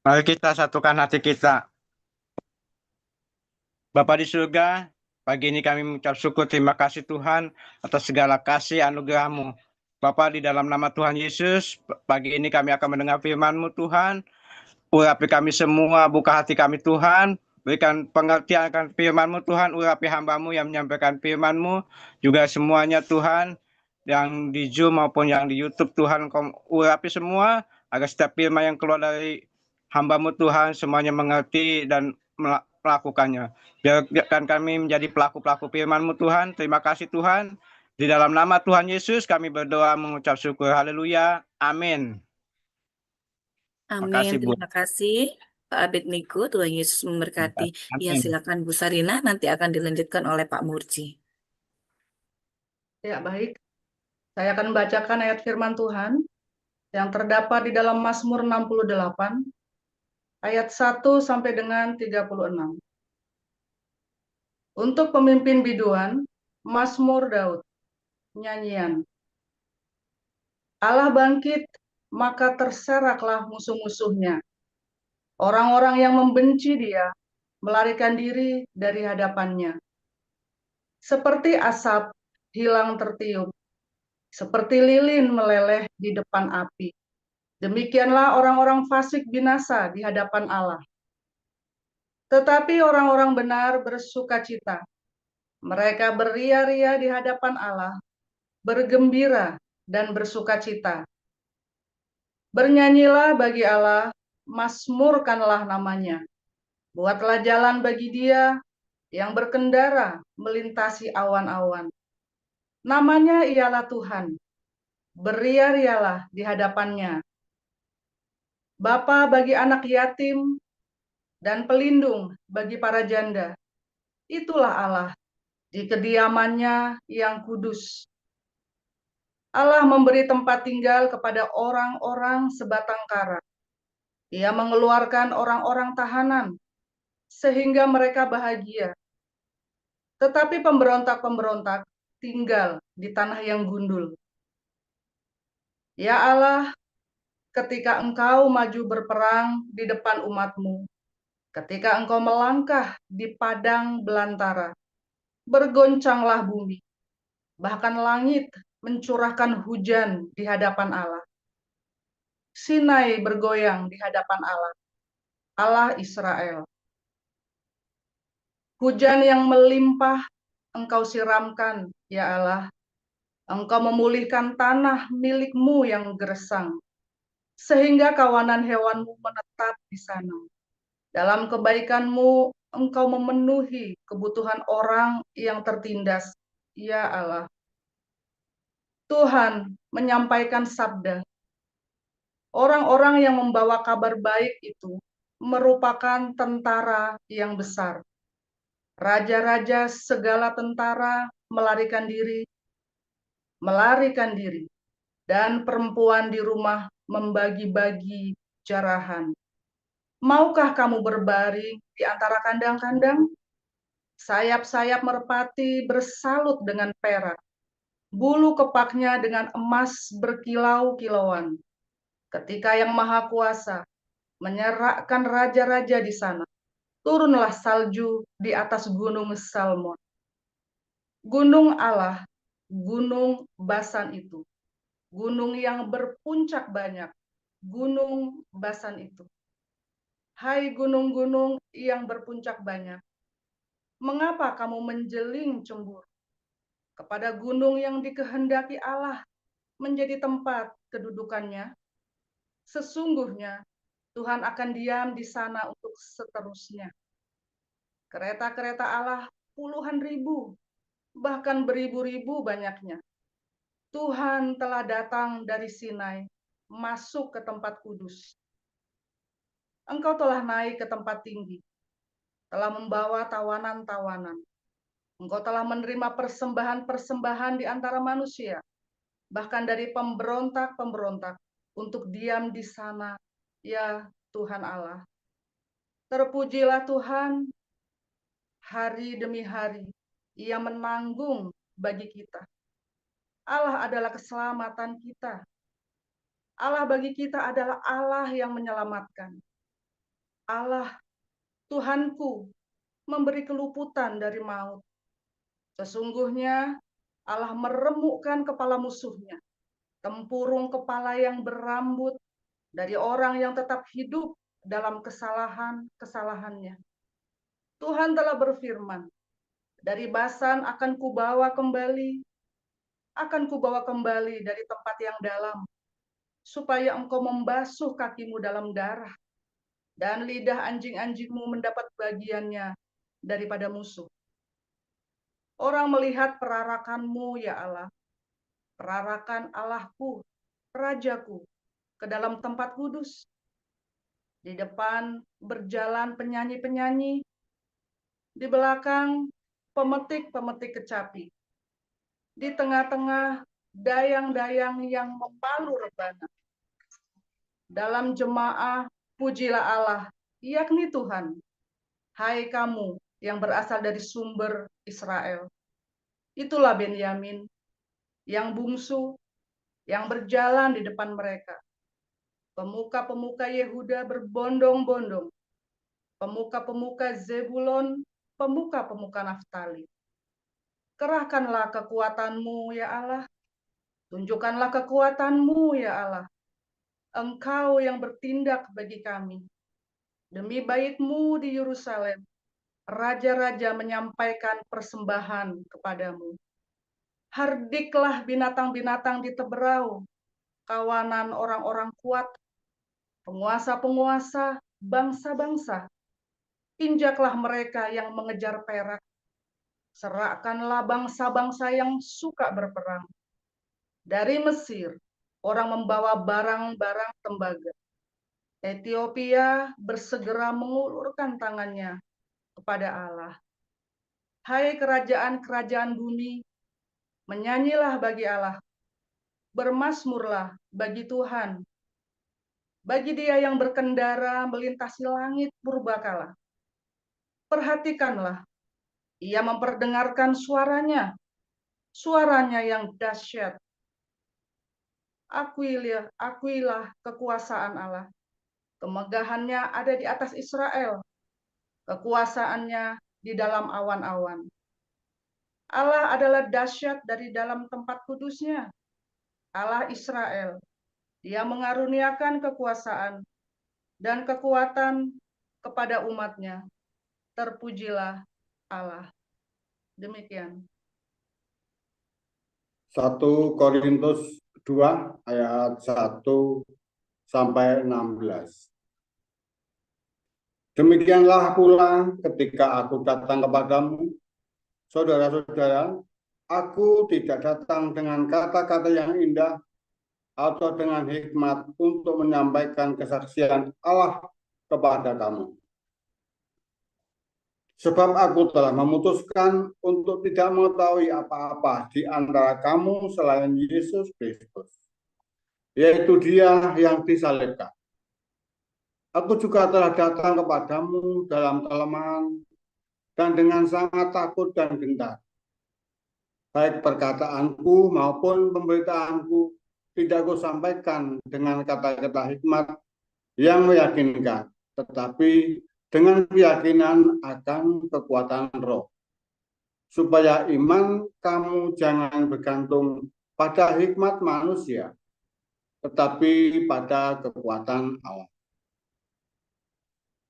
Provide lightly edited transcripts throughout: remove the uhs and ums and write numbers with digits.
Mari kita satukan hati kita. Bapa di surga, pagi ini kami mengucap syukur terima kasih Tuhan atas segala kasih anugerah-Mu. Bapa, di dalam nama Tuhan Yesus, pagi ini kami akan mendengar firman-Mu Tuhan. Urapi kami semua, buka hati kami Tuhan. Berikan pengertian akan firman-Mu Tuhan. Urapi hamba-Mu yang menyampaikan firman-Mu. Juga semuanya Tuhan, yang di Zoom maupun yang di YouTube Tuhan, urapi semua agar setiap firman yang keluar dari hamba-Mu Tuhan semuanya mengerti dan melakukannya. Biarkan kami menjadi pelaku-pelaku firman-Mu Tuhan. Terima kasih Tuhan. Di dalam nama Tuhan Yesus kami berdoa mengucap syukur. Haleluya. Amin. Amin. Makasih Bu. Terima kasih Pak Abednego. Tuhan Yesus memberkati. Ya, Amin. silakan Bu Sarina. Nanti akan dilanjutkan oleh Pak Murji. Ya, baik. Saya akan membacakan ayat firman Tuhan yang terdapat di dalam Mazmur 68, ayat 1 sampai dengan 36. Untuk pemimpin biduan, Mazmur Daud, nyanyian. Allah bangkit, maka terseraklah musuh-musuhnya. Orang-orang yang membenci dia melarikan diri dari hadapannya. Seperti asap hilang tertiup, seperti lilin meleleh di depan api. Demikianlah orang-orang fasik binasa di hadapan Allah. Tetapi orang-orang benar bersukacita. Mereka beria-ria di hadapan Allah, bergembira dan bersukacita. Bernyanyilah bagi Allah, mazmurkanlah namanya. Buatlah jalan bagi dia yang berkendara melintasi awan-awan. Namanya ialah Tuhan. Beria-rialah di hadapannya. Bapa bagi anak yatim dan pelindung bagi para janda. Itulah Allah di kediamannya yang kudus. Allah memberi tempat tinggal kepada orang-orang sebatang kara. Ia mengeluarkan orang-orang tahanan sehingga mereka bahagia. Tetapi pemberontak-pemberontak tinggal di tanah yang gundul. Ya Allah, ketika Engkau maju berperang di depan umat-Mu, ketika Engkau melangkah di padang belantara, bergoncanglah bumi, bahkan langit mencurahkan hujan di hadapan Allah. Sinai bergoyang di hadapan Allah, Allah Israel. Hujan yang melimpah Engkau siramkan, ya Allah. Engkau memulihkan tanah milik-Mu yang gersang, sehingga kawanan hewan-Mu menetap di sana. Dalam kebaikan-Mu, Engkau memenuhi kebutuhan orang yang tertindas, ya Allah. Tuhan menyampaikan sabda. Orang-orang yang membawa kabar baik itu merupakan tentara yang besar. Raja-raja segala tentara melarikan diri, dan perempuan di rumah membagi-bagi jarahan. Maukah kamu berbaring di antara kandang-kandang? Sayap-sayap merpati bersalut dengan perak, bulu kepaknya dengan emas berkilau-kilauan. Ketika Yang Maha Kuasa menyerahkan raja-raja di sana, turunlah salju di atas gunung Salmon. Gunung Allah, gunung Basan itu, gunung yang berpuncak banyak, gunung Basan itu. Hai gunung-gunung yang berpuncak banyak, mengapa kamu menjeling cemburu kepada gunung yang dikehendaki Allah menjadi tempat kedudukannya? Sesungguhnya Tuhan akan diam di sana untuk seterusnya. Kereta-kereta Allah puluhan ribu, bahkan beribu-ribu banyaknya. Tuhan telah datang dari Sinai, masuk ke tempat kudus. Engkau telah naik ke tempat tinggi, telah membawa tawanan-tawanan. Engkau telah menerima persembahan-persembahan di antara manusia, bahkan dari pemberontak-pemberontak, untuk diam di sana, ya Tuhan Allah. Terpujilah Tuhan, hari demi hari, Ia menanggung bagi kita. Allah adalah keselamatan kita. Allah bagi kita adalah Allah yang menyelamatkan. Allah, Tuhanku, memberi keluputan dari maut. Sesungguhnya Allah meremukkan kepala musuhnya, tempurung kepala yang berambut dari orang yang tetap hidup dalam kesalahan-kesalahannya. Tuhan telah berfirman, dari Basan akan kubawa kembali dari tempat yang dalam, supaya engkau membasuh kakimu dalam darah, dan lidah anjing-anjingmu mendapat bagiannya daripada musuh. Orang melihat perarakanmu, ya Allah, perarakan Allahku, Rajaku, ke dalam tempat kudus. Di depan berjalan penyanyi-penyanyi, di belakang pemetik-pemetik kecapi, di tengah-tengah dayang-dayang yang memalu rebana. Dalam jemaah, pujilah Allah, yakni Tuhan. Hai kamu yang berasal dari sumber Israel. Itulah Benyamin, yang bungsu, yang berjalan di depan mereka. Pemuka-pemuka Yehuda berbondong-bondong. Pemuka-pemuka Zebulon, pemuka-pemuka Naftali. Kerahkanlah kekuatanmu, ya Allah. Tunjukkanlah kekuatanmu, ya Allah. Engkau yang bertindak bagi kami. Demi bait-Mu di Yerusalem, raja-raja menyampaikan persembahan kepadamu. Hardiklah binatang-binatang di teberau, kawanan orang-orang kuat, penguasa-penguasa, bangsa-bangsa. Injaklah mereka yang mengejar perak. Serahkanlah bangsa-bangsa yang suka berperang. Dari Mesir, orang membawa barang-barang tembaga. Ethiopia bersegera mengulurkan tangannya kepada Allah. Hai kerajaan-kerajaan bumi, menyanyilah bagi Allah, bermasmurlah bagi Tuhan. Bagi Dia yang berkendara melintasi langit purbakala. Perhatikanlah, Ia memperdengarkan suaranya yang dahsyat. Akuilah kekuasaan Allah. Kemegahannya ada di atas Israel. Kekuasaannya di dalam awan-awan. Allah adalah dahsyat dari dalam tempat kudusnya. Allah Israel. Dia mengaruniakan kekuasaan dan kekuatan kepada umatnya. Terpujilah Allah. Demikian. 1 Korintus 2 ayat 1 sampai 16. Demikianlah pula ketika aku datang kepadamu, saudara-saudara, aku tidak datang dengan kata-kata yang indah atau dengan hikmat untuk menyampaikan kesaksian Allah kepada kamu. Sebab aku telah memutuskan untuk tidak mengetahui apa-apa di antara kamu selain Yesus Kristus, yaitu Dia yang disalibkan. Aku juga telah datang kepadamu dalam kelemahan dan dengan sangat takut dan gentar. Baik perkataanku maupun pemberitaanku tidak kusampaikan dengan kata-kata hikmat yang meyakinkan, tetapi dengan keyakinan akan kekuatan roh, supaya iman kamu jangan bergantung pada hikmat manusia, tetapi pada kekuatan Allah.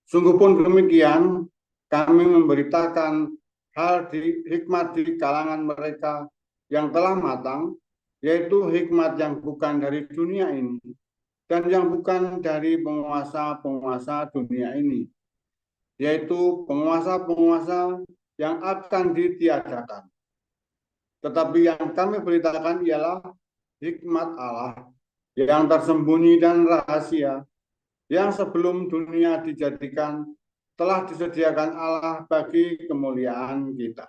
Sungguh pun demikian, kami memberitakan hal hikmat di kalangan mereka yang telah matang, yaitu hikmat yang bukan dari dunia ini, dan yang bukan dari penguasa-penguasa dunia ini, yaitu penguasa-penguasa yang akan ditiadakan. Tetapi yang kami beritakan ialah hikmat Allah yang tersembunyi dan rahasia, yang sebelum dunia dijadikan telah disediakan Allah bagi kemuliaan kita.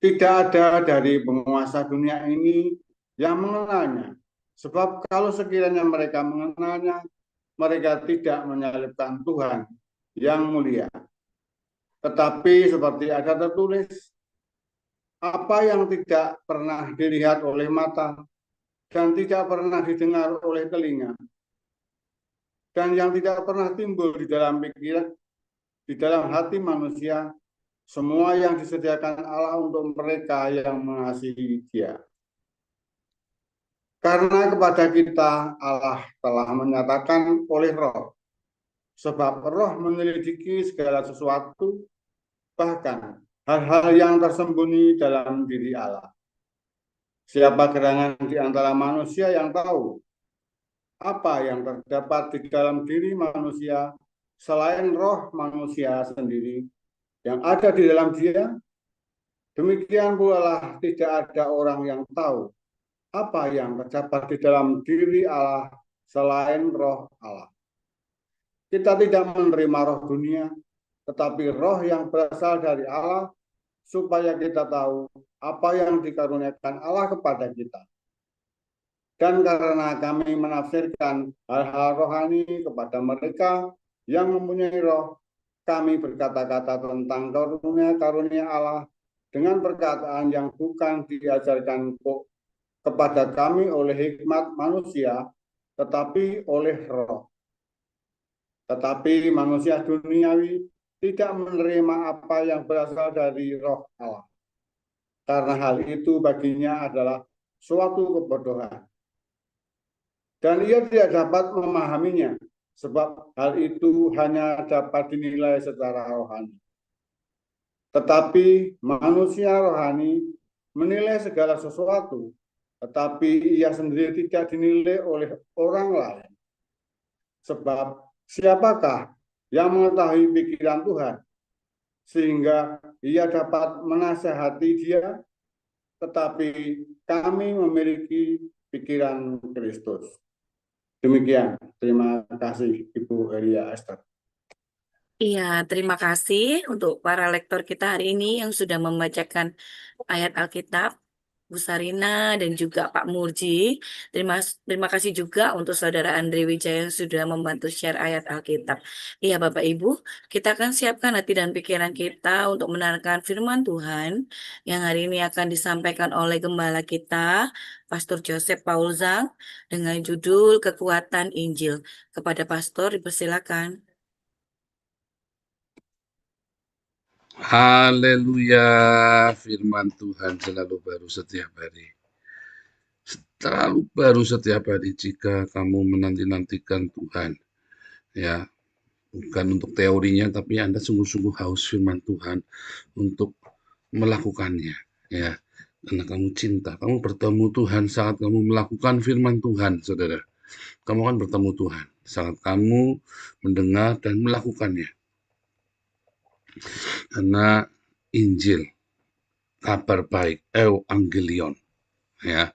Tidak ada dari penguasa dunia ini yang mengenalnya, sebab kalau sekiranya mereka mengenalnya, mereka tidak menyalibkan Tuhan yang mulia. Tetapi seperti ada tertulis, apa yang tidak pernah dilihat oleh mata dan tidak pernah didengar oleh telinga, dan yang tidak pernah timbul di dalam pikiran, di dalam hati manusia, semua yang disediakan Allah untuk mereka yang mengasihi Dia. Karena kepada kita Allah telah menyatakan oleh Roh, sebab Roh menyelidiki segala sesuatu, bahkan hal-hal yang tersembunyi dalam diri Allah. Siapa gerangan di antara manusia yang tahu apa yang terdapat di dalam diri manusia selain roh manusia sendiri yang ada di dalam dia? Demikian pula lah tidak ada orang yang tahu apa yang terdapat di dalam diri Allah selain roh Allah. Kita tidak menerima roh dunia, tetapi roh yang berasal dari Allah, supaya kita tahu apa yang dikaruniakan Allah kepada kita. Dan karena kami menafsirkan hal-hal rohani kepada mereka yang mempunyai roh, kami berkata-kata tentang karunia-karunia Allah dengan perkataan yang bukan diajarkan kepada kami oleh hikmat manusia, tetapi oleh roh. Tetapi manusia duniawi tidak menerima apa yang berasal dari roh Allah, karena hal itu baginya adalah suatu kebodohan. Dan ia tidak dapat memahaminya, sebab hal itu hanya dapat dinilai secara rohani. Tetapi manusia rohani menilai segala sesuatu, tetapi ia sendiri tidak dinilai oleh orang lain. Sebab siapakah yang mengetahui pikiran Tuhan, sehingga ia dapat menasihati dia? Tetapi kami memiliki pikiran Kristus. Demikian, terima kasih Ibu Elia Esther. Iya, terima kasih untuk para lektor kita hari ini yang sudah membacakan ayat Alkitab, Bu Sarina dan juga Pak Murji. Terima kasih juga untuk Saudara Andre Wijaya yang sudah membantu share ayat Alkitab. Iya, Bapak Ibu, kita akan siapkan hati dan pikiran kita untuk mendengarkan firman Tuhan yang hari ini akan disampaikan oleh Gembala kita, Pastor Joseph Paul Zhang, dengan judul Kekuatan Injil. Kepada Pastor, dipersilakan. Haleluya, firman Tuhan selalu baru setiap hari. Selalu baru setiap hari jika kamu menanti-nantikan Tuhan. Ya, bukan untuk teorinya, tapi Anda sungguh-sungguh haus firman Tuhan untuk melakukannya. Ya, karena kamu cinta, kamu bertemu Tuhan saat kamu melakukan firman Tuhan, saudara. Kamu akan bertemu Tuhan saat kamu mendengar dan melakukannya. Karena Injil, kabar baik, Evangelion, ya,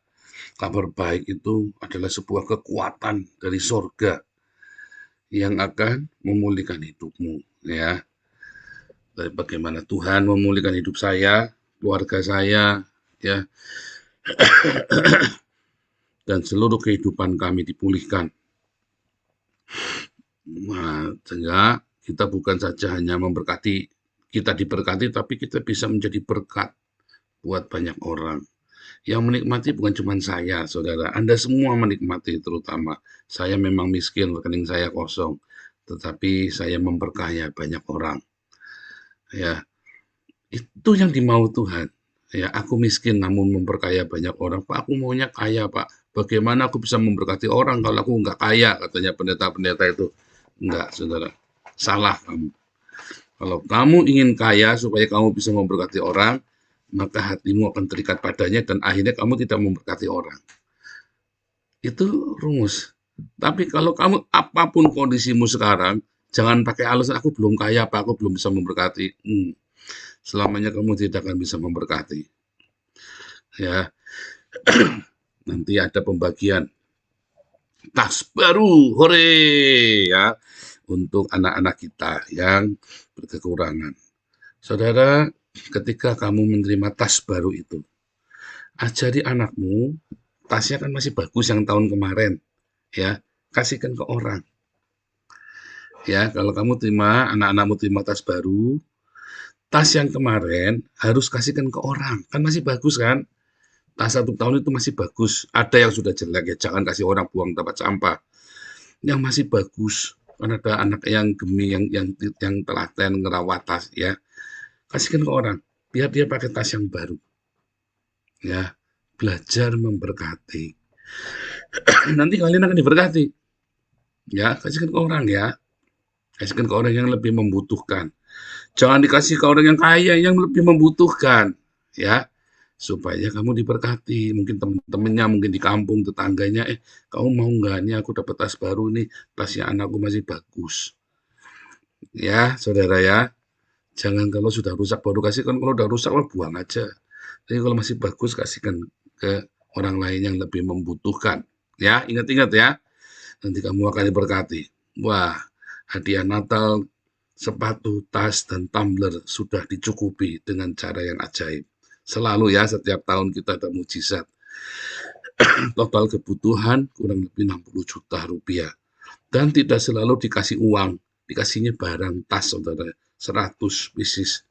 kabar baik itu adalah sebuah kekuatan dari sorga yang akan memulihkan hidupmu, ya. Dari bagaimana Tuhan memulihkan hidup saya, keluarga saya, ya, dan seluruh kehidupan kami dipulihkan. Nah, sehingga kita bukan saja hanya memberkati, kita diberkati, tapi kita bisa menjadi berkat buat banyak orang. Yang menikmati bukan cuma saya, saudara. Anda semua menikmati, terutama. Saya memang miskin, rekening saya kosong. Tetapi saya memperkaya banyak orang. Ya, itu yang dimau Tuhan. Ya, aku miskin namun memperkaya banyak orang. Pak, aku maunya kaya, Pak. Bagaimana aku bisa memberkati orang kalau aku nggak kaya, katanya pendeta-pendeta itu. Enggak, saudara. Salah kamu. Kalau kamu ingin kaya supaya kamu bisa memberkati orang, maka hatimu akan terikat padanya dan akhirnya kamu tidak memberkati orang. Itu rumus. Tapi kalau kamu apapun kondisimu sekarang, jangan pakai alasan aku belum kaya, Pak, aku belum bisa memberkati. Selamanya kamu tidak akan bisa memberkati. Ya. Nanti ada pembagian tas baru, hore, ya, untuk anak-anak kita yang berkekurangan. Saudara, ketika kamu menerima tas baru itu, ajari anakmu, tasnya kan masih bagus yang tahun kemarin, ya, kasihkan ke orang. Ya, kalau kamu terima, anak-anakmu terima tas baru, tas yang kemarin harus kasihkan ke orang, kan masih bagus kan? Tas 1 tahun itu masih bagus. Ada yang sudah jelek, ya jangan kasih orang, buang tempat sampah. yang masih bagus. Kan ada anak yang gemi, yang telaten, ngerawat tas, ya. Kasihkan ke orang, biar dia pakai tas yang baru, ya. Belajar memberkati. Nanti kalian akan diberkati, ya. Kasihkan ke orang, ya. Kasihkan ke orang yang lebih membutuhkan. Jangan dikasih ke orang yang kaya yang lebih membutuhkan, ya. Supaya kamu diberkati. Mungkin teman-temannya, mungkin di kampung, tetangganya, kamu mau nggak? Nih aku dapat tas baru nih, tasnya anakku masih bagus. Ya, saudara ya. Jangan kalau sudah rusak baru kasihkan, kalau udah rusak lah buang aja. Jadi kalau masih bagus kasihkan ke orang lain yang lebih membutuhkan. Ya, ingat-ingat ya. Nanti kamu akan diberkati. Wah, hadiah Natal, sepatu, tas, dan tumbler sudah dicukupi dengan cara yang ajaib. Selalu ya, setiap tahun kita ada mujizat. Total kebutuhan kurang lebih 60 juta rupiah. Dan tidak selalu dikasih uang, dikasihnya barang, tas, saudara. 100 pieces.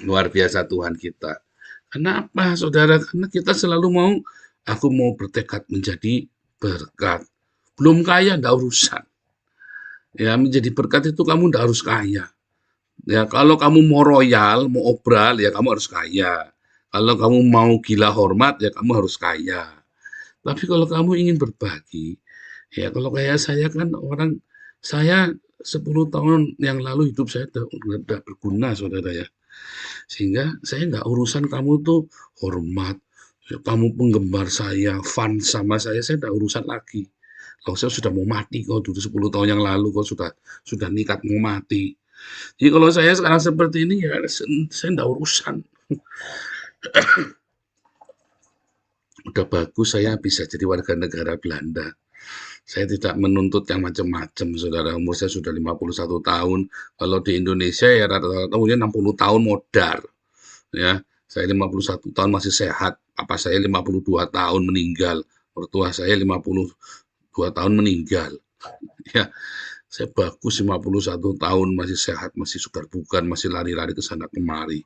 Luar biasa Tuhan kita. Kenapa, saudara? Karena kita selalu aku mau bertekad menjadi berkat. Belum kaya, enggak urusan. Ya, menjadi berkat itu kamu enggak harus kaya. Ya, kalau kamu mau royal, mau obral, ya kamu harus kaya. Kalau kamu mau gila hormat, ya kamu harus kaya. Tapi kalau kamu ingin berbagi, ya kalau kayak saya kan saya 10 tahun yang lalu hidup saya udah berguna, saudara ya. Sehingga saya nggak urusan kamu tuh hormat, ya, kamu penggemar saya, fans sama saya nggak urusan lagi. Kalau saya sudah mau mati kok dulu 10 tahun yang lalu kok sudah niat mau mati. Jadi kalau saya sekarang seperti ini ya saya enggak urusan. Udah bagus saya bisa jadi warga negara Belanda. Saya tidak menuntut yang macam-macam, saudara. Umur saya sudah 51 tahun. Kalau di Indonesia ya rata-rata umurnya 60 tahun modar. Ya, saya 51 tahun masih sehat. Papa saya 52 tahun meninggal. Mertua saya 52 tahun meninggal. Ya, saya bagus 51 tahun masih sehat, masih sukar bukan, masih lari-lari ke sana kemari.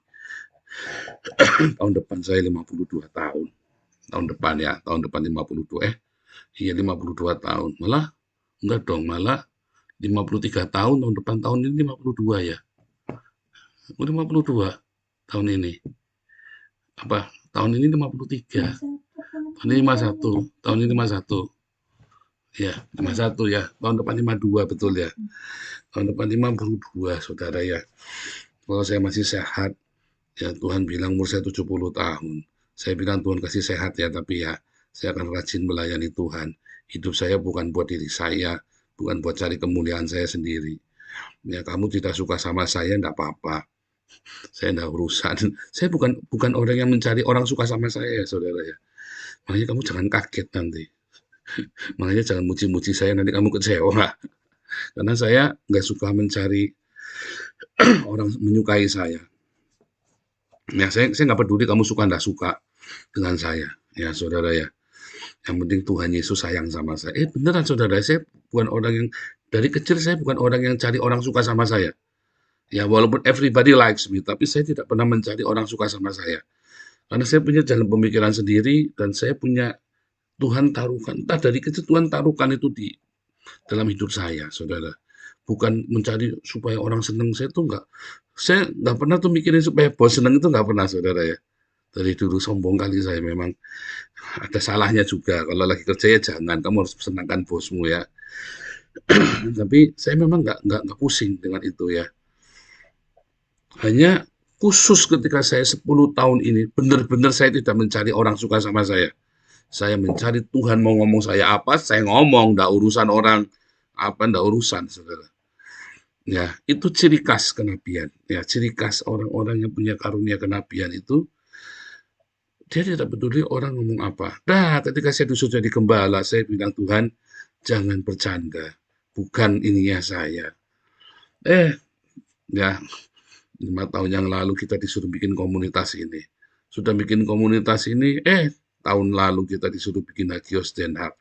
Tahun depan saya 52 tahun. Tahun depan 52. Iya 52 tahun. Malah enggak dong, malah 53 tahun tahun depan, tahun ini 52 ya. 52 tahun ini. Apa? Tahun ini 53. Tahun ini 51. Tahun ini 51. Ya, 51 ya. Tahun depan 52 betul ya. Tahun depan 52, saudara ya. Kalau saya masih sehat, ya Tuhan bilang umur saya 70 tahun. Saya bilang Tuhan kasih sehat ya, tapi ya saya akan rajin melayani Tuhan. Hidup saya bukan buat diri saya, bukan buat cari kemuliaan saya sendiri. Ya kamu tidak suka sama saya, enggak apa-apa. Saya enggak urusan. Saya bukan orang yang mencari orang suka sama saya, saudara ya. Makanya kamu jangan kaget nanti. Makanya jangan muji-muji saya, nanti kamu kecewa. Karena saya nggak suka mencari orang menyukai saya. Ya, saya nggak peduli kamu suka nggak suka dengan saya, ya saudara ya. Yang penting Tuhan Yesus sayang sama saya. Beneran saudara, saya bukan orang yang dari kecil saya bukan orang yang cari orang suka sama saya. Ya walaupun everybody likes me, tapi saya tidak pernah mencari orang suka sama saya. Karena saya punya jalan pemikiran sendiri dan saya punya Tuhan taruhkan, entah dari kecil Tuhan taruhkan itu di dalam hidup saya, saudara. Bukan mencari supaya orang senang, saya nggak pernah tuh mikirin supaya bos senang, itu nggak pernah, saudara ya. Dari dulu sombong kali saya, memang ada salahnya juga. Kalau lagi kerja ya jangan, kamu harus senangkan bosmu ya. Tapi saya memang nggak pusing dengan itu ya. Hanya khusus ketika saya 10 tahun ini, benar-benar saya tidak mencari orang suka sama saya. Saya mencari Tuhan mau ngomong saya apa, saya ngomong, enggak urusan orang apa, enggak urusan, saudara. Ya, itu ciri khas kenabian. Ya, ciri khas orang-orang yang punya karunia kenabian itu, dia tidak peduli orang ngomong apa. Nah, ketika saya disuruh jadi gembala, saya bilang, Tuhan, jangan bercanda. Bukan ininya saya. Ya, 5 tahun yang lalu kita disuruh bikin komunitas ini. Sudah bikin komunitas ini, tahun lalu kita disuruh bikin Hagios Den Haag.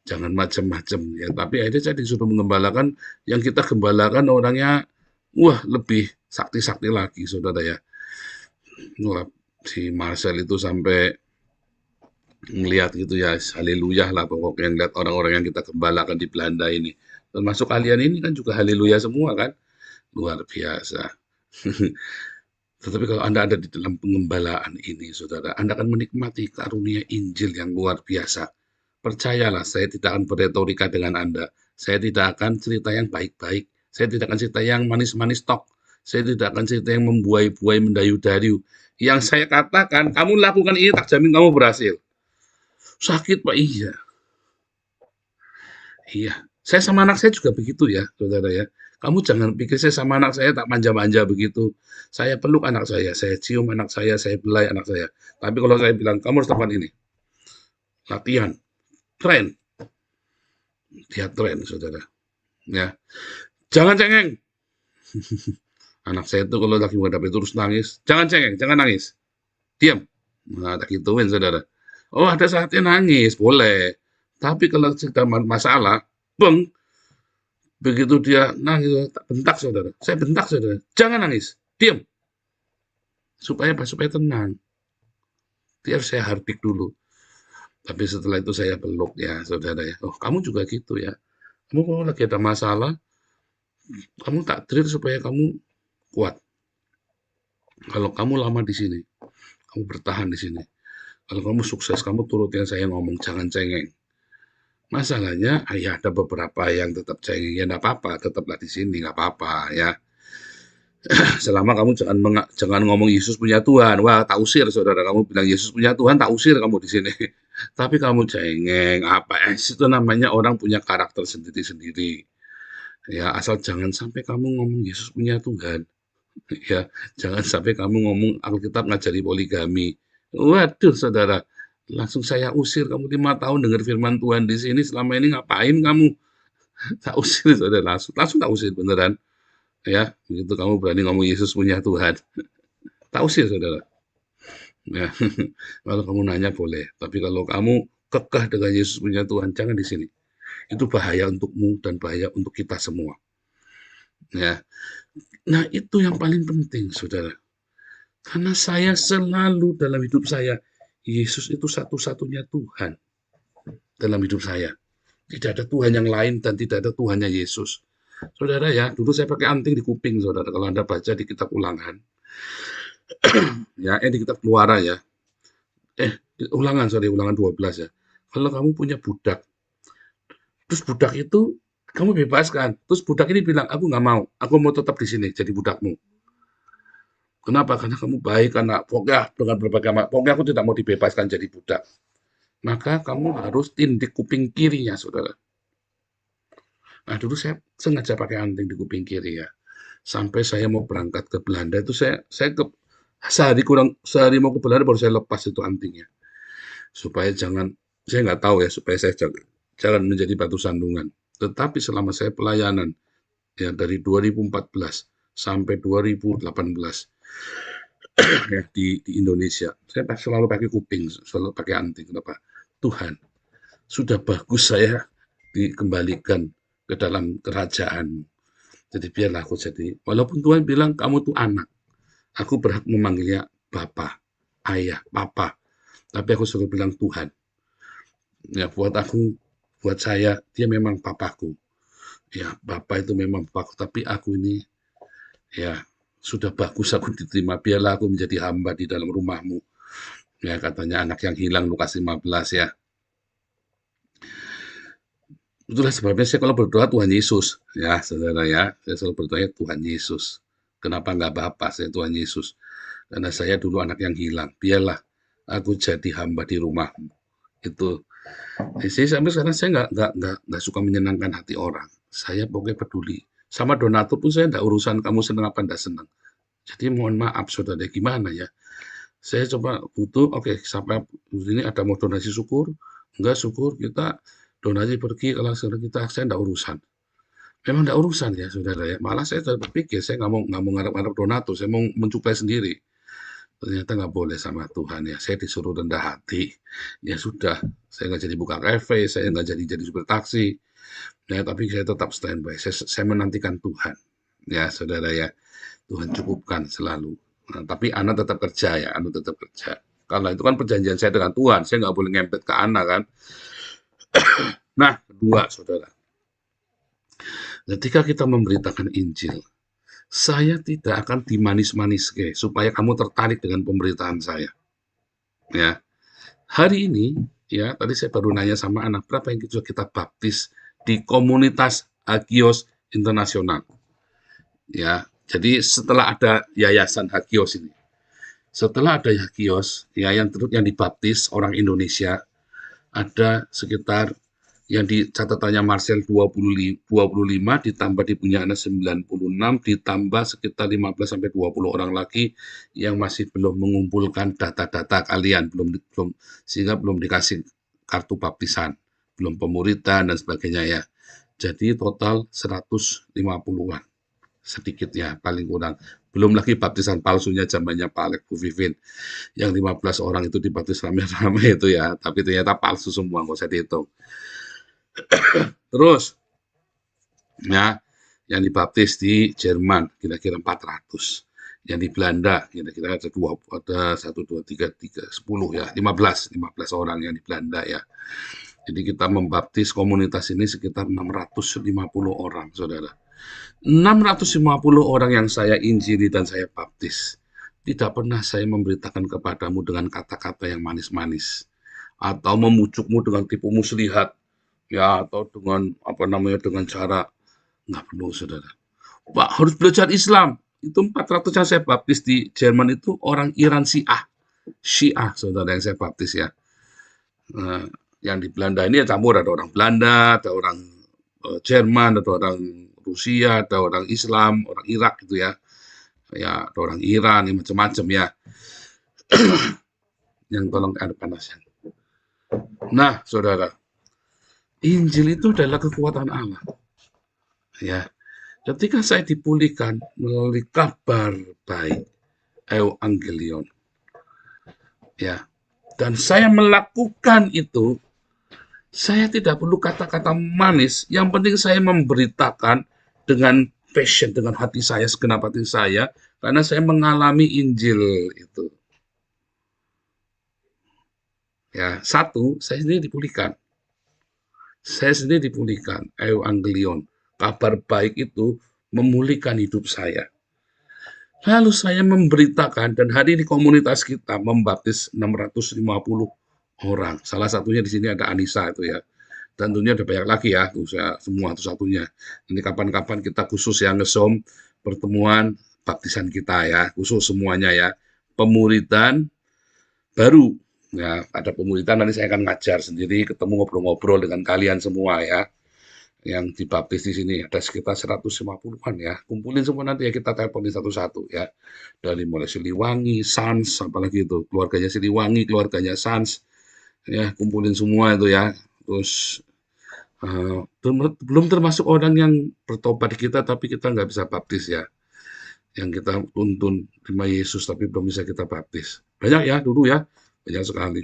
Jangan macam-macam ya. Tapi akhirnya saya disuruh mengembalakan, yang kita gembalakan orangnya, lebih sakti-sakti lagi, saudara ya. Wah, si Marcel itu sampai ngelihat gitu ya, haleluya lah pokoknya ngelihat orang-orang yang kita gembalakan di Belanda ini. Termasuk kalian ini kan juga haleluya semua kan, luar biasa. Tetapi kalau Anda ada di dalam pengembalaan ini, saudara, Anda akan menikmati karunia Injil yang luar biasa. Percayalah, saya tidak akan berretorika dengan Anda. Saya tidak akan cerita yang baik-baik. Saya tidak akan cerita yang manis-manis tok. Saya tidak akan cerita yang membuai-buai, mendayu-dayu. Yang saya katakan, kamu lakukan ini, tak jamin kamu berhasil. Sakit, Pak, iya. Iya, saya sama anak saya juga begitu ya, saudara ya. Kamu jangan pikir saya sama anak saya tak manja-manja begitu. Saya peluk anak saya cium anak saya belai anak saya. Tapi kalau saya bilang, kamu harus lakukan ini, latihan, tren, dia tren, saudara. Ya, jangan cengeng. Anak saya itu kalau lagi menghadapi terus nangis, jangan cengeng, jangan nangis, diam. Nah, tak gituin, saudara. Oh, ada saatnya nangis, boleh. Tapi kalau sedang masalah, beng, begitu dia nangis, tak bentak, saudara. Saya bentak, saudara. Jangan nangis, diam. Supaya apa? Supaya tenang. Dia harus saya hardik dulu. Tapi setelah itu saya peluk ya, saudara ya. Oh, kamu juga gitu ya. Kamu kalau lagi ada masalah, kamu tak treat supaya kamu kuat. Kalau kamu lama di sini, kamu bertahan di sini. Kalau kamu sukses, kamu turut yang saya ngomong, jangan cengeng. Masalahnya, ya ada beberapa yang tetap cengeng, ya nggak apa-apa, tetaplah di sini, nggak apa-apa ya. Selama kamu jangan ngomong Yesus punya Tuhan, wah tak usir saudara, kamu bilang Yesus punya Tuhan, tak usir kamu di sini. Tapi kamu cengeng, apa itu namanya orang punya karakter sendiri-sendiri. Ya asal jangan sampai kamu ngomong Yesus punya Tuhan. Ya, jangan sampai kamu ngomong Alkitab ngajari poligami. Waduh, saudara, langsung saya usir kamu 5 tahun dengar firman Tuhan di sini. Selama ini ngapain kamu? Tak usir, saudara, langsung tak usir beneran. Ya, begitu kamu berani ngomong Yesus punya Tuhan, tak usir, saudara. Ya, kalau kamu nanya boleh, tapi kalau kamu kekeh dengan Yesus punya Tuhan, jangan di sini. Itu bahaya untukmu dan bahaya untuk kita semua. Ya, nah itu yang paling penting, saudara. Karena saya selalu dalam hidup saya, Yesus itu satu-satunya Tuhan dalam hidup saya. Tidak ada Tuhan yang lain dan tidak ada Tuhannya Yesus. Saudara ya, dulu saya pakai anting di kuping, saudara. Kalau Anda baca di kitab Ulangan, ya, di kitab Keluaran ya. Ulangan 12 ya. Kalau kamu punya budak, terus budak itu kamu bebaskan, terus budak ini bilang, aku nggak mau, aku mau tetap di sini jadi budakmu. Kenapa? Karena kamu baik, karena pokoknya dengan berbagai macam, pokoknya aku tidak mau dibebaskan jadi budak. Maka kamu harus tindik kuping kirinya, saudara. Nah, dulu saya sengaja pakai anting di kuping kiri ya. Sampai saya mau berangkat ke Belanda itu saya sehari mau ke Belanda baru saya lepas itu antingnya. Supaya saya nggak tahu ya, supaya saya jangan menjadi batu sandungan. Tetapi selama saya pelayanan ya dari 2014 sampai 2018 ya di Indonesia, saya selalu pakai kuping, selalu pakai anting. Kenapa? Tuhan, sudah bagus saya dikembalikan ke dalam kerajaan. Jadi biarlah aku jadi, walaupun Tuhan bilang kamu tuh anak, aku berhak memanggilnya Bapa, Ayah, Papa. Tapi aku selalu bilang Tuhan. Ya buat aku, buat saya, dia memang papaku. Ya, Bapa itu memang papaku, tapi aku ini, ya sudah bagus aku diterima, biarlah aku menjadi hamba di dalam rumahmu. Ya katanya anak yang hilang Lukas 15 ya. Itulah sebabnya saya kalau berdoa Tuhan Yesus, ya saudara ya, saya selalu berdoa Tuhan Yesus. Kenapa nggak Bapa, saya Tuhan Yesus? Karena saya dulu anak yang hilang, biarlah aku jadi hamba di rumahmu. Itu, saya sampai sekarang saya nggak suka menyenangkan hati orang. Saya pokoknya peduli. Sama donatur pun saya nggak urusan kamu senang apa nggak senang. Jadi mohon maaf saudara, gimana ya? Saya coba butuh, oke, sampai ini ada mau donasi syukur, enggak syukur kita donasi pergi kalau kita saya enggak urusan. Memang enggak urusan ya saudara ya. Malah saya berpikir saya nggak mau ngarep-ngarep donatur, saya mau mencupai sendiri. Ternyata nggak boleh sama Tuhan ya. Saya disuruh rendah hati. Ya sudah, saya nggak jadi buka kafe, saya nggak jadi supir taksi. Ya, tapi saya tetap standby. Saya menantikan Tuhan. Ya saudara ya, Tuhan cukupkan selalu. Nah, tapi anak tetap kerja ya, anak tetap kerja. Karena itu kan perjanjian saya dengan Tuhan, saya nggak boleh ngempet ke anak kan. Nah, kedua, saudara, ketika kita memberitakan Injil, saya tidak akan dimanis-maniske supaya kamu tertarik dengan pemberitaan saya. Ya, hari ini, ya, tadi saya baru nanya sama anak, berapa yang kita baptis di komunitas Hagios Internasional. Ya, jadi setelah ada yayasan Hagios ini, setelah ada Hagios, ya, yang dibaptis orang Indonesia, ada sekitar yang di catatannya Marcel 25 ditambah di punya anak 96 ditambah sekitar 15 sampai 20 orang lagi yang masih belum mengumpulkan data-data kalian, sehingga belum dikasih kartu baptisan, belum pemuritan dan sebagainya ya. Jadi total 150-an. Sedikit ya, paling kurang. Belum lagi baptisan palsunya zamannya Pak Alek Bu Vivin. Yang 15 orang itu dibaptis rame-rame itu ya, tapi ternyata palsu semua, nggak usah dihitung. Terus, ya, yang dibaptis di Jerman kira-kira 400, yang di Belanda kira-kira ada 1, 2, 3, 10 ya, 15 orang yang di Belanda ya. Jadi kita membaptis komunitas ini sekitar 650 orang, saudara. 650 orang yang saya injili dan saya baptis. Tidak pernah saya memberitakan kepadamu dengan kata-kata yang manis-manis atau memujukmu dengan tipu muslihat. Ya, atau dengan dengan cara nggak perlu, saudara. Pak harus belajar Islam. Itu 400 yang saya baptis di Jerman itu orang Iran Syiah, saudara, yang saya baptis ya. Yang di Belanda ini ya campur, ada orang Belanda, ada orang Jerman, ada orang Rusia, ada orang Islam, orang Irak gitu ya. Ya, ada orang Iran, macam-macam ya. Yang tolong ada panasnya. Nah, saudara, Injil itu adalah kekuatan Allah. Ya, ketika saya dipulihkan melalui kabar baik, Evangelion, ya, dan saya melakukan itu, saya tidak perlu kata-kata manis. Yang penting saya memberitakan dengan passion, dengan hati saya, segenap hati saya, karena saya mengalami Injil itu. Ya, satu, saya sendiri dipulihkan. Evangelion. Kabar baik itu memulihkan hidup saya. Lalu saya memberitakan, dan hari ini komunitas kita membaptis 650 orang. Salah satunya di sini ada Anissa itu ya. Dan tentunya ada banyak lagi ya, semua satu-satunya. Ini kapan-kapan kita khusus ya ngesom pertemuan baptisan kita ya, khusus semuanya ya. Pemuritan baru. Ya, ada pemuritan, nanti saya akan ngajar sendiri, ketemu ngobrol-ngobrol dengan kalian semua ya, yang dibaptis di sini ada sekitar 150-an ya. Kumpulin semua nanti ya, kita teleponin satu-satu ya. Dari mulai Siliwangi, Sans, apalagi itu keluarganya Siliwangi, keluarganya Sans, ya kumpulin semua itu ya. Terus belum termasuk orang yang bertobat di kita, tapi kita nggak bisa baptis ya. Yang kita tuntun terima Yesus, tapi belum bisa kita baptis. Banyak ya dulu ya. Banyak sekali.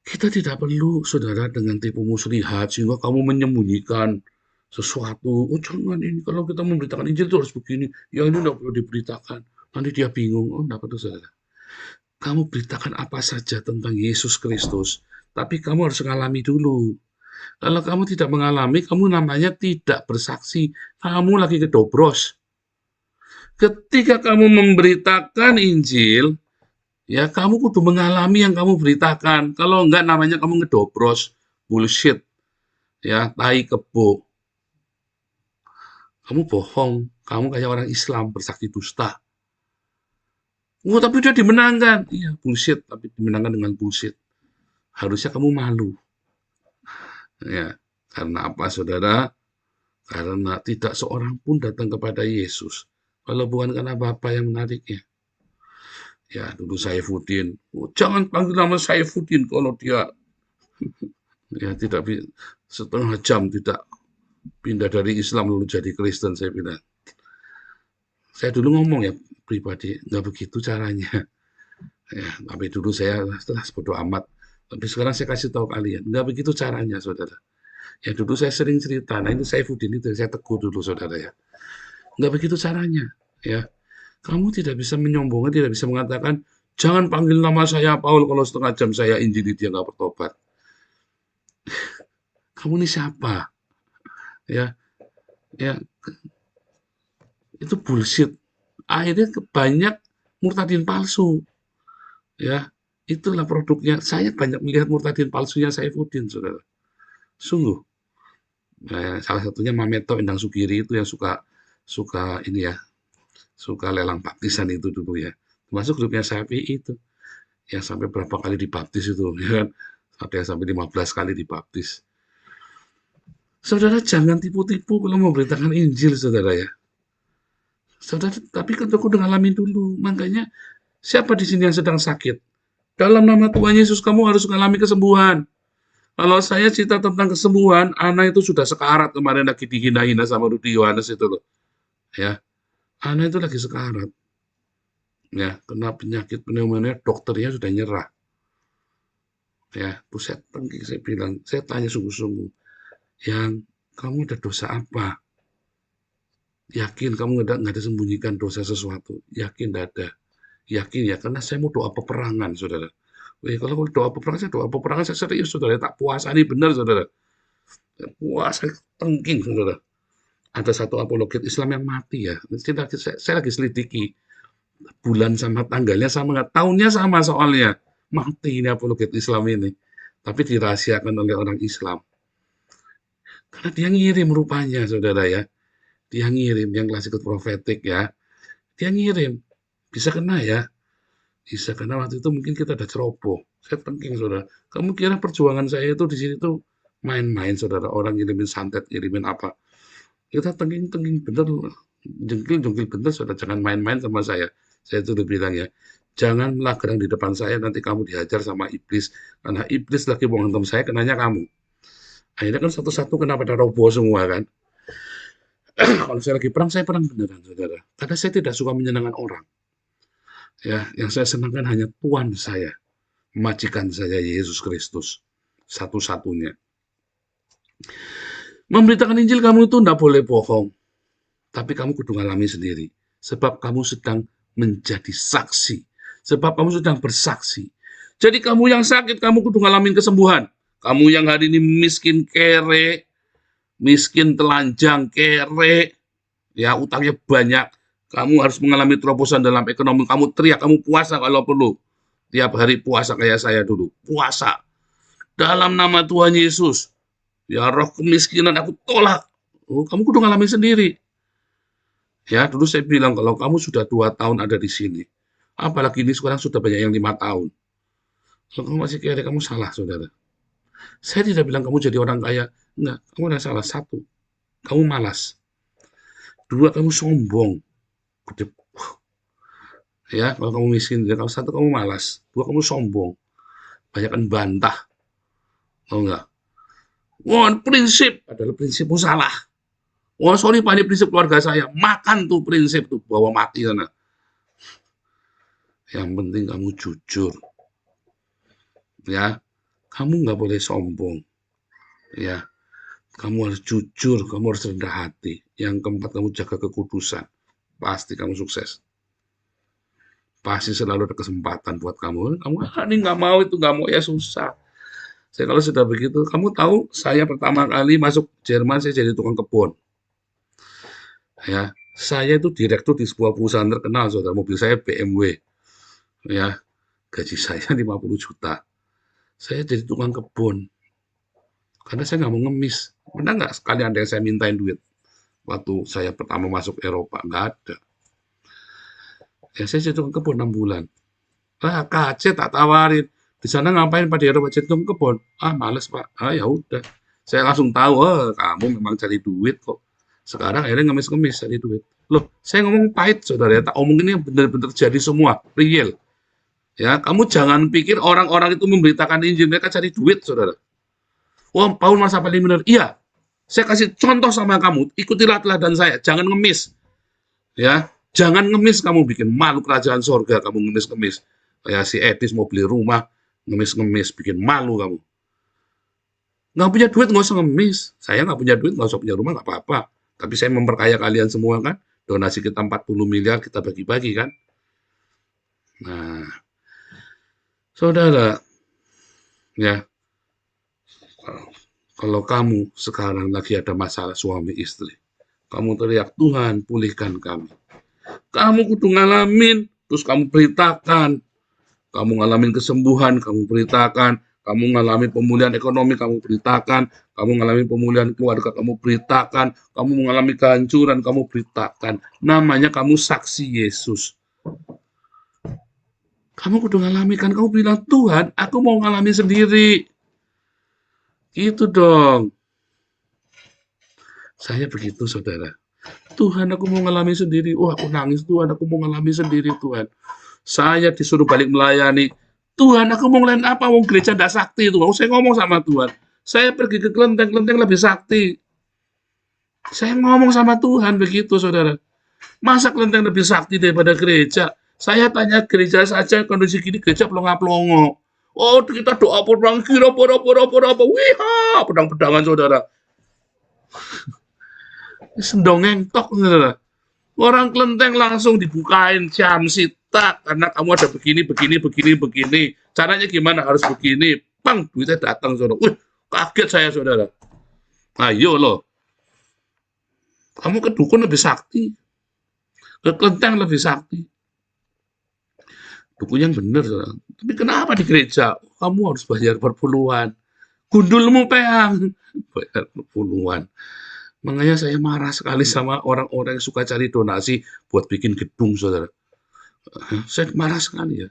Kita tidak perlu, saudara, dengan tipu muslihat sehingga kamu menyembunyikan sesuatu. Oh jangan, ini kalau kita memberitakan Injil itu harus begini. Ya ini tidak perlu diberitakan. Nanti dia bingung. Oh tidak perlu, saudara. Kamu beritakan apa saja tentang Yesus Kristus. Tapi kamu harus mengalami dulu. Kalau kamu tidak mengalami, kamu namanya tidak bersaksi. Kamu lagi kedobros. Ketika kamu memberitakan Injil, ya, kamu kudu mengalami yang kamu beritakan. Kalau enggak, namanya kamu ngedobros, bullshit, ya, tai kebo. Kamu bohong, kamu kayak orang Islam bersaksi dusta. Oh, tapi dia dimenangkan. Iya, bullshit, tapi dimenangkan dengan bullshit. Harusnya kamu malu. Ya, karena apa, saudara? Karena tidak seorang pun datang kepada Yesus kalau bukan karena Bapa yang menariknya. Ya, dulu Saifuddin. Oh, jangan panggil nama Saifuddin kalau dia ya tidak setengah jam tidak pindah dari Islam lalu jadi Kristen, saya bilang. Saya dulu ngomong ya pribadi, nggak begitu caranya. Ya, tapi dulu saya setelah bodo amat. Tapi sekarang saya kasih tahu kalian, nggak begitu caranya, saudara. Ya dulu saya sering cerita, nah ini Saifuddin itu saya tegur dulu, saudara ya. Nggak begitu caranya, ya. Kamu tidak bisa menyombongkan, tidak bisa mengatakan, Jangan panggil nama saya Paul kalau setengah jam saya injili dia nggak bertobat. Kamu ini siapa? Ya, ya itu bullshit. Akhirnya banyak murtadin palsu. Ya, itulah produknya. Saya banyak melihat murtadin palsunya Saifuddin, saudara. Sungguh. Salah satunya Mameto Endang Sugiri itu yang suka ini ya, suka lelang baptisan itu dulu ya. Termasuk grupnya Syafi'i itu, yang sampai berapa kali dibaptis itu, ya kan? Ada yang sampai 15 kali dibaptis. Saudara jangan tipu-tipu kalau memberitakan Injil, saudara ya. Saudara, tapi kan aku udah ngalamin dulu. Makanya siapa di sini yang sedang sakit? Dalam nama Tuhan Yesus kamu harus mengalami kesembuhan. Kalau saya cerita tentang kesembuhan, anak itu sudah sekarat kemarin lagi dihina-hina sama Rudi Yohanes itu loh. Ya, anak itu lagi sekarat. Ya, kena penyakit pneumonia, dokternya sudah nyerah. Ya, tuh saya bilang, saya tanya sungguh-sungguh, yang kamu ada dosa apa? Yakin kamu nggak ada sembunyikan dosa sesuatu? Yakin tidak ada? Yakin ya, karena saya mau doa peperangan, saudara. Kalau doa peperangan saya serius, saudara. Tak puasa ini benar, saudara. Puasa tengking, saudara. Ada satu apologet Islam yang mati ya. Saya lagi selidiki. Bulan sama tanggalnya sama, nggak tahunnya sama soalnya. Mati ini apologet Islam ini. Tapi dirahasiakan oleh orang Islam. Karena dia ngirim rupanya, saudara ya. Dia ngirim yang klasikal profetik ya. Dia ngirim. Bisa kena ya. Bisa, karena waktu itu mungkin kita ada ceroboh. Saya tengking, saudara. Kamu kira perjuangan saya itu di sini tuh main-main, saudara. Orang ngirimin santet, ngirimin apa. Kita tengking-tengking bener. Jengkil-jengkil bener, saudara. Jangan main-main sama saya. Saya itu udah bilang ya. Janganlah gerang di depan saya, nanti kamu dihajar sama iblis. Karena iblis lagi mau ngantem saya, kenanya kamu. Akhirnya kan satu-satu kena pada roboh semua kan. Kalau saya lagi perang, saya perang beneran, saudara. Karena saya tidak suka menyenangkan orang. Ya, yang saya senangkan hanya Tuhan saya, majikan saya Yesus Kristus, satu-satunya. Memberitakan Injil kamu itu tidak boleh bohong, tapi kamu kudu ngalami sendiri, sebab kamu sedang menjadi saksi, sebab kamu sedang bersaksi. Jadi kamu yang sakit, kamu kudu ngalamin kesembuhan. Kamu yang hari ini miskin kere, miskin telanjang kere, ya utangnya banyak. Kamu harus mengalami terobosan dalam ekonomi. Kamu teriak, kamu puasa kalau perlu. Tiap hari puasa kayak saya dulu. Puasa. Dalam nama Tuhan Yesus. Ya roh kemiskinan aku tolak. Oh, kamu kudu ngalamin sendiri. Ya, dulu saya bilang kalau kamu sudah 2 tahun ada di sini. Apalagi ini sekarang sudah banyak yang 5 tahun. Kalau kamu masih kere, kamu salah, saudara. Saya tidak bilang kamu jadi orang kaya. Enggak, kamu ada salah. 1, kamu malas. 2, kamu sombong. Ya, kalau kamu miskin, kalau 1 kamu malas, 2 kamu sombong, banyakkan bantah, tahu nggak? Wah, prinsip adalah prinsipmu salah. Wah, sorry Pak, ini prinsip keluarga saya, makan tuh prinsip tuh, bawa mati sana. Yang penting kamu jujur, ya, kamu nggak boleh sombong, ya, kamu harus jujur, kamu harus rendah hati. Yang keempat, kamu jaga kekudusan. Pasti kamu sukses. Pasti selalu ada kesempatan buat kamu. Kamu ini nggak mau, itu nggak mau, ya susah. Saya kalau sudah begitu, kamu tahu saya pertama kali masuk Jerman, saya jadi tukang kebun. Ya, saya itu direktur di sebuah perusahaan terkenal, saudara. Mobil saya BMW. Ya, gaji saya 50 juta. Saya jadi tukang kebun. Karena saya nggak mau ngemis. Benar nggak sekali ada yang saya mintain duit? Waktu saya pertama masuk Eropa, nggak ada. Ya saya jadi tukang kebun 6 bulan. KC tak tawarin. Di sana ngapain Pak di Eropa jadi tukang kebun? Ah males Pak. Ah ya udah. Saya langsung tahu, kamu memang cari duit kok. Sekarang akhirnya ngemis-ngemis cari duit. Loh, saya ngomong pahit saudara ya. Tak omong ini benar-benar jadi semua. Real. Ya, kamu jangan pikir orang-orang itu memberitakan Injil. Mereka cari duit saudara. Wah, Paul masa paling benar. Iya. Saya kasih contoh sama kamu, ikutilah teladan saya, jangan ngemis. Ya, jangan ngemis, kamu bikin malu kerajaan sorga, kamu ngemis-ngemis. Kayak si Edis mau beli rumah, ngemis-ngemis, bikin malu kamu. Nggak punya duit, nggak usah ngemis. Saya nggak punya duit, nggak usah punya rumah, nggak apa-apa. Tapi saya memperkaya kalian semua kan, donasi kita 40 miliar, kita bagi-bagi kan. Nah, Saudara, ya, kalau kamu sekarang lagi ada masalah suami istri, kamu teriak, Tuhan pulihkan kami. Kamu kudu ngalamin, terus kamu beritakan. Kamu ngalamin kesembuhan, kamu beritakan. Kamu ngalamin pemulihan ekonomi, kamu beritakan. Kamu ngalamin pemulihan keluarga, kamu beritakan. Kamu mengalami kehancuran, kamu beritakan. Namanya kamu saksi Yesus. Kamu kudu ngalami kan, kamu bilang, Tuhan, aku mau ngalami sendiri. Gitu dong. Saya begitu, saudara. Tuhan, aku mau ngalami sendiri. Oh, aku nangis, Tuhan, aku mau ngalami sendiri, Tuhan. Saya disuruh balik melayani. Tuhan, aku mau ngelain apa? Mau gereja ndak sakti itu. Saya ngomong sama Tuhan. Saya pergi ke kelenteng lebih sakti. Saya ngomong sama Tuhan begitu, saudara. Masa kelenteng lebih sakti daripada gereja? Saya tanya gereja saja, kondisi gini gereja pelongo-pelongo. Oh, kita doa perang kira apa. Wih, pedang-pedangan, saudara. Sendongeng tok, saudara. Orang kelenteng langsung dibukain jam sita karena kamu ada begini. Caranya gimana? Harus begini. Pang, duitnya datang, saudara. Wih, kaget saya, saudara. Ayo loh. Kamu ke dukun lebih sakti. Ke kelenteng lebih sakti. Dukun yang benar, saudara. Tapi kenapa di gereja? Kamu harus bayar perpuluhan. Gundulmu peang. Bayar perpuluhan. Makanya saya marah sekali sama orang-orang yang suka cari donasi buat bikin gedung, saudara. Saya marah sekali ya.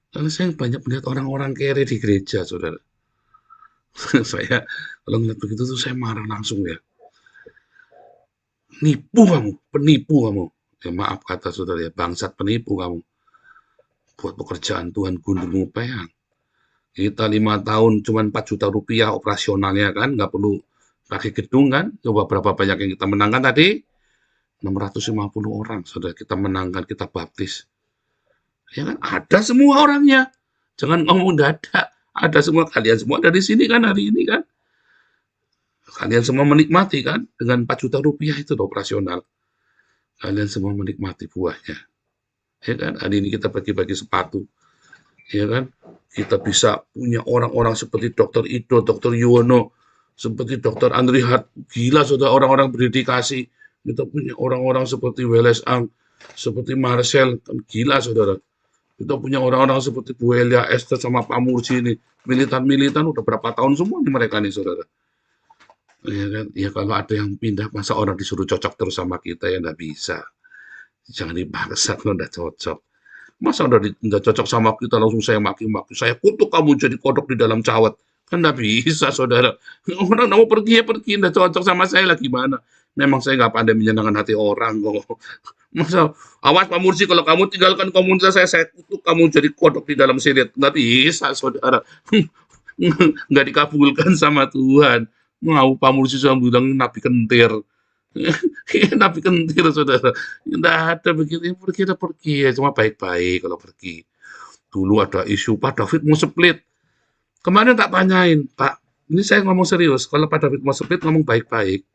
Karena saya banyak melihat orang-orang kere di gereja, saudara. Saya kalau ngeliat begitu tuh saya marah langsung ya. Penipu kamu. Ya maaf kata saudara ya, bangsat penipu kamu. Buat pekerjaan Tuhan gundulmu peang. Kita 5 tahun cuma 4 juta rupiah operasionalnya kan, nggak perlu pakai gedung kan. Coba berapa banyak yang kita menangkan tadi? 650 orang, saudara, kita menangkan, kita baptis. Ya kan, ada semua orangnya. Jangan ngomong nggak ada. Ada semua, kalian semua dari sini kan hari ini kan. Kalian semua menikmati kan, dengan 4 juta rupiah itu operasional. Kalian semua menikmati buahnya. Ya kan, hari ini kita bagi-bagi sepatu. Ya kan, kita bisa punya orang-orang seperti Dr. Ido, Dr. Yuwono, seperti Dr. Andri Hart, gila saudara, orang-orang berdedikasi. Kita punya orang-orang seperti Weles Ang, seperti Marcel, kan gila saudara. Kita punya orang-orang seperti Bu Elia, Esther, sama Pak Mursi ini. Militan-militan udah berapa tahun semua nih mereka nih saudara. Ya kan, ya kalau ada yang pindah, masa orang disuruh cocok terus sama kita ya nggak bisa. Jangan dipaksa kalau udah cocok. Masa udah cocok sama kita langsung saya maki-maki. Saya kutuk kamu jadi kodok di dalam cawat. Kan nggak bisa, saudara. Orang mau pergi ya pergi, nggak cocok sama saya lah gimana. Memang saya nggak pandai menyenangkan hati orang kok. Masa, awas Pak Mursi, kalau kamu tinggalkan komunitas saya kutuk kamu jadi kodok di dalam silet. Nggak bisa, saudara. Nggak dikabulkan sama Tuhan. Mau Pak Mursi sama bilang nabi kentir. Nabi kentir, saudara. Nggak ada begitu. Pergi ya, cuma baik-baik kalau pergi. Dulu ada isu Pak David mau split. Kemarin tak tanyain, Pak, ini saya ngomong serius, kalau Pak David mau split ngomong baik-baik,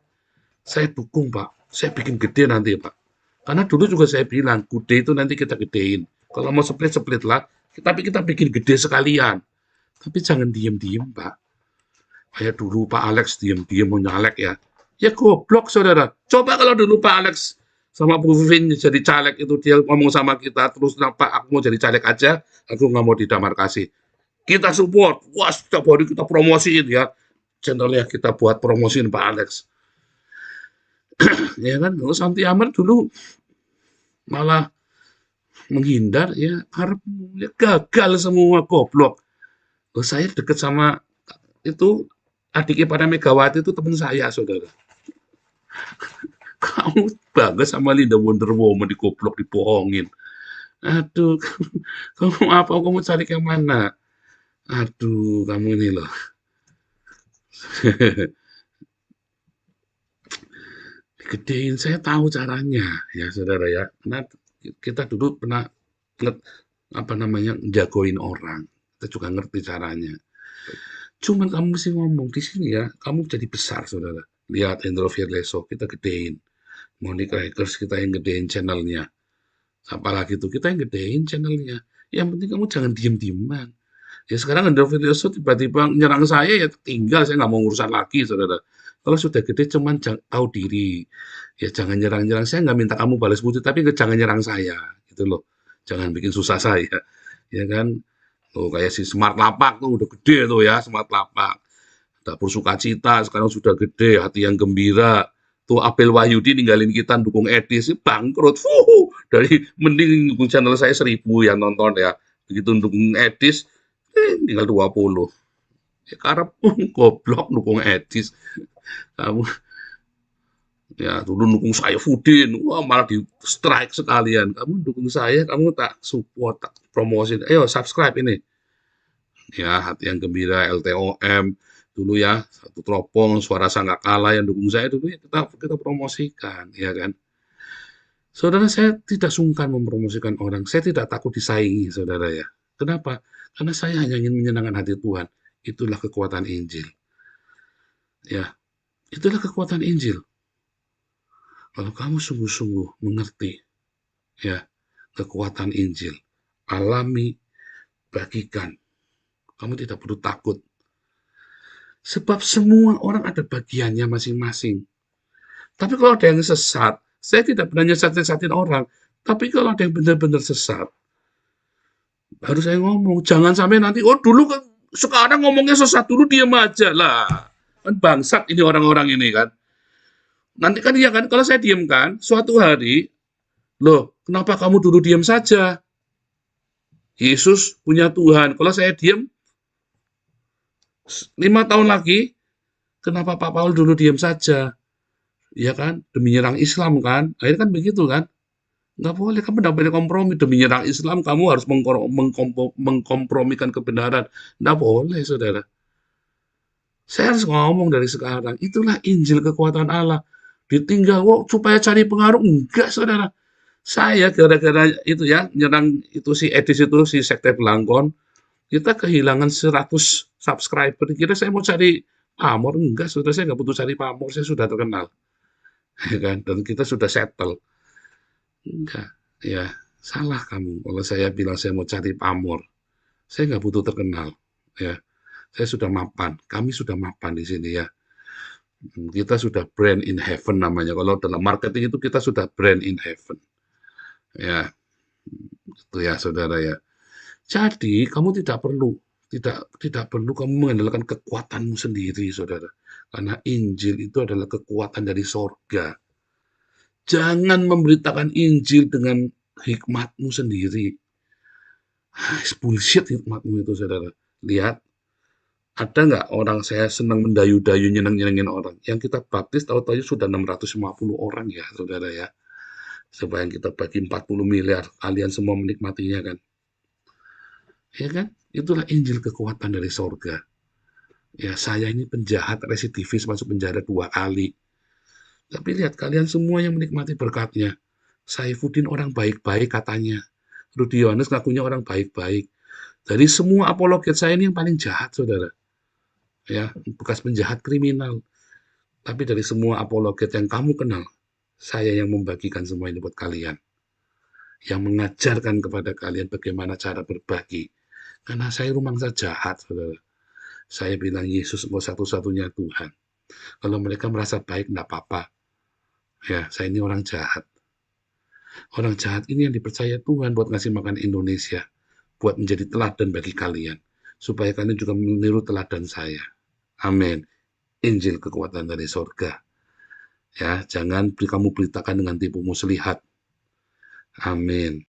saya dukung Pak, saya bikin gede nanti Pak. Karena dulu juga saya bilang, gede itu nanti kita gedein. Kalau mau split, split lah, tapi kita bikin gede sekalian. Tapi jangan diem-diem Pak. Kayak dulu Pak Alex diem-diem mau nyalek ya. Ya goblok saudara. Coba kalau dulu Pak Alex sama Bu Vin jadi caleg itu, dia ngomong sama kita, terus Pak aku mau jadi caleg aja, aku nggak mau didamarkasi. Kita support, wah setiap hari kita promosiin ya, channelnya kita buat promosiin Pak Alex. Ya kan, kalau Santi Amar dulu malah menghindar ya, ya gagal semua goblok. Saya deket sama itu adiknya pada Megawati itu teman saya saudara. Kamu bangga sama Linda Wonder Woman di goblok dibohongin. Aduh, kamu apa? Kamu cari yang mana? Aduh, kamu ini loh. Gedein, saya tahu caranya, ya saudara ya. Karena kita dulu pernah jagoin orang. Kita juga ngerti caranya. Cuman kamu mesti ngomong di sini ya. Kamu jadi besar, saudara. Lihat Hendro Firleso, kita gedein. Monica Hackers, kita yang gedein channelnya. Apalagi itu, kita yang gedein channelnya. Yang penting kamu jangan diem-dieman. Ya sekarang ada virus tiba-tiba nyerang saya, ya tinggal, saya nggak mau urusan lagi, saudara. Kalau sudah gede cuman tahu diri. Ya jangan nyerang-nyerang, saya nggak minta kamu balas budi, tapi jangan nyerang saya, gitu loh. Jangan bikin susah saya, ya kan? Tuh kayak si Smart Lapak tuh udah gede tuh ya, Smart Lapak. Dapur Sukacita sekarang sudah gede, Hati yang Gembira. Tuh Abel Wahyudi ninggalin kita dukung Edis, bangkrut. Dari mending dukung channel saya 1.000 yang nonton ya. Begitu dukung Edis, tinggal 20. Ya karena goblok dukung Edis. Kamu ya dulu dukung saya Fudin, wah malah di strike sekalian. Kamu dukung saya, kamu tak support, tak promosi. Ayo subscribe ini. Ya, Hati yang Gembira, LTOM, dulu ya, Satu Teropong, Suara Sangkakala yang dukung saya dulu ya kita promosikan, ya kan. Saudara, saya tidak sungkan mempromosikan orang, saya tidak takut disaingi, saudara ya. Kenapa? Karena saya hanya ingin menyenangkan hati Tuhan. Itulah kekuatan Injil. Ya, itulah kekuatan Injil. Kalau kamu sungguh-sungguh mengerti, ya, kekuatan Injil, alami, bagikan. Kamu tidak perlu takut. Sebab semua orang ada bagiannya masing-masing. Tapi kalau ada yang sesat, saya tidak pernah nyesat-nyesatin orang. Tapi kalau ada yang benar-benar sesat, baru saya ngomong, jangan sampai nanti, oh dulu kan, sekarang ngomongnya sesat, dulu diam aja lah. Kan bangsat ini orang-orang ini kan. Nanti kan iya kan, kalau saya diam kan, suatu hari, loh kenapa kamu dulu diam saja? Yesus punya Tuhan. Kalau saya diam, 5 tahun lagi, kenapa Pak Paul dulu diam saja? Ya kan, demi nyerang Islam kan, akhirnya kan begitu kan, nggak boleh, kamu nggak boleh kompromi, demi nyerang Islam, kamu harus mengkompromikan kebenaran, nggak boleh, saudara. Saya harus ngomong dari sekarang, itulah Injil kekuatan Allah, ditinggal, supaya cari pengaruh, enggak, saudara. Saya gara-gara itu ya, nyerang itu si Edis itu, si Sekte Belangkon, kita kehilangan 100 subscriber, kira saya mau cari pamor, enggak, saudara, saya nggak butuh cari pamor, saya sudah terkenal. Ya kan? Dan kita sudah settle. Enggak, ya salah kamu. Kalau saya bilang saya mau cari pamor, saya nggak butuh terkenal. Ya, saya sudah mapan. Kami sudah mapan di sini ya. Kita sudah brand in heaven namanya. Kalau dalam marketing itu kita sudah brand in heaven. Ya, itu ya saudara ya. Jadi kamu tidak perlu kamu mengandalkan kekuatanmu sendiri, saudara. Karena Injil itu adalah kekuatan dari sorga. Jangan memberitakan Injil dengan hikmatmu sendiri. Bullshit hikmatmu itu, saudara. Lihat, ada nggak orang saya senang mendayu-dayu, nyeneng-nyenengin orang. Yang kita baptis tahu-tahu sudah 650 orang ya, saudara ya. Supaya kita bagi 40 miliar, kalian semua menikmatinya kan. Ya kan? Itulah Injil kekuatan dari sorga. Ya, saya ini penjahat residivis masuk penjara 2 kali. Tapi lihat, kalian semua yang menikmati berkatnya. Saifuddin orang baik-baik katanya. Rudi Yohanes ngakunya orang baik-baik. Dari semua apologet saya ini yang paling jahat, saudara. Ya, bekas penjahat kriminal. Tapi dari semua apologet yang kamu kenal, saya yang membagikan semua ini buat kalian. Yang mengajarkan kepada kalian bagaimana cara berbagi. Karena saya rumangsa jahat, saudara. Saya bilang Yesus engkau satu-satunya Tuhan. Kalau mereka merasa baik, enggak apa-apa. Ya, saya ini orang jahat. Orang jahat ini yang dipercaya Tuhan buat ngasih makan Indonesia. Buat menjadi teladan bagi kalian. Supaya kalian juga meniru teladan saya. Amin. Injil kekuatan dari sorga. Ya, jangan kamu beritakan dengan tipu muslihat. Amin.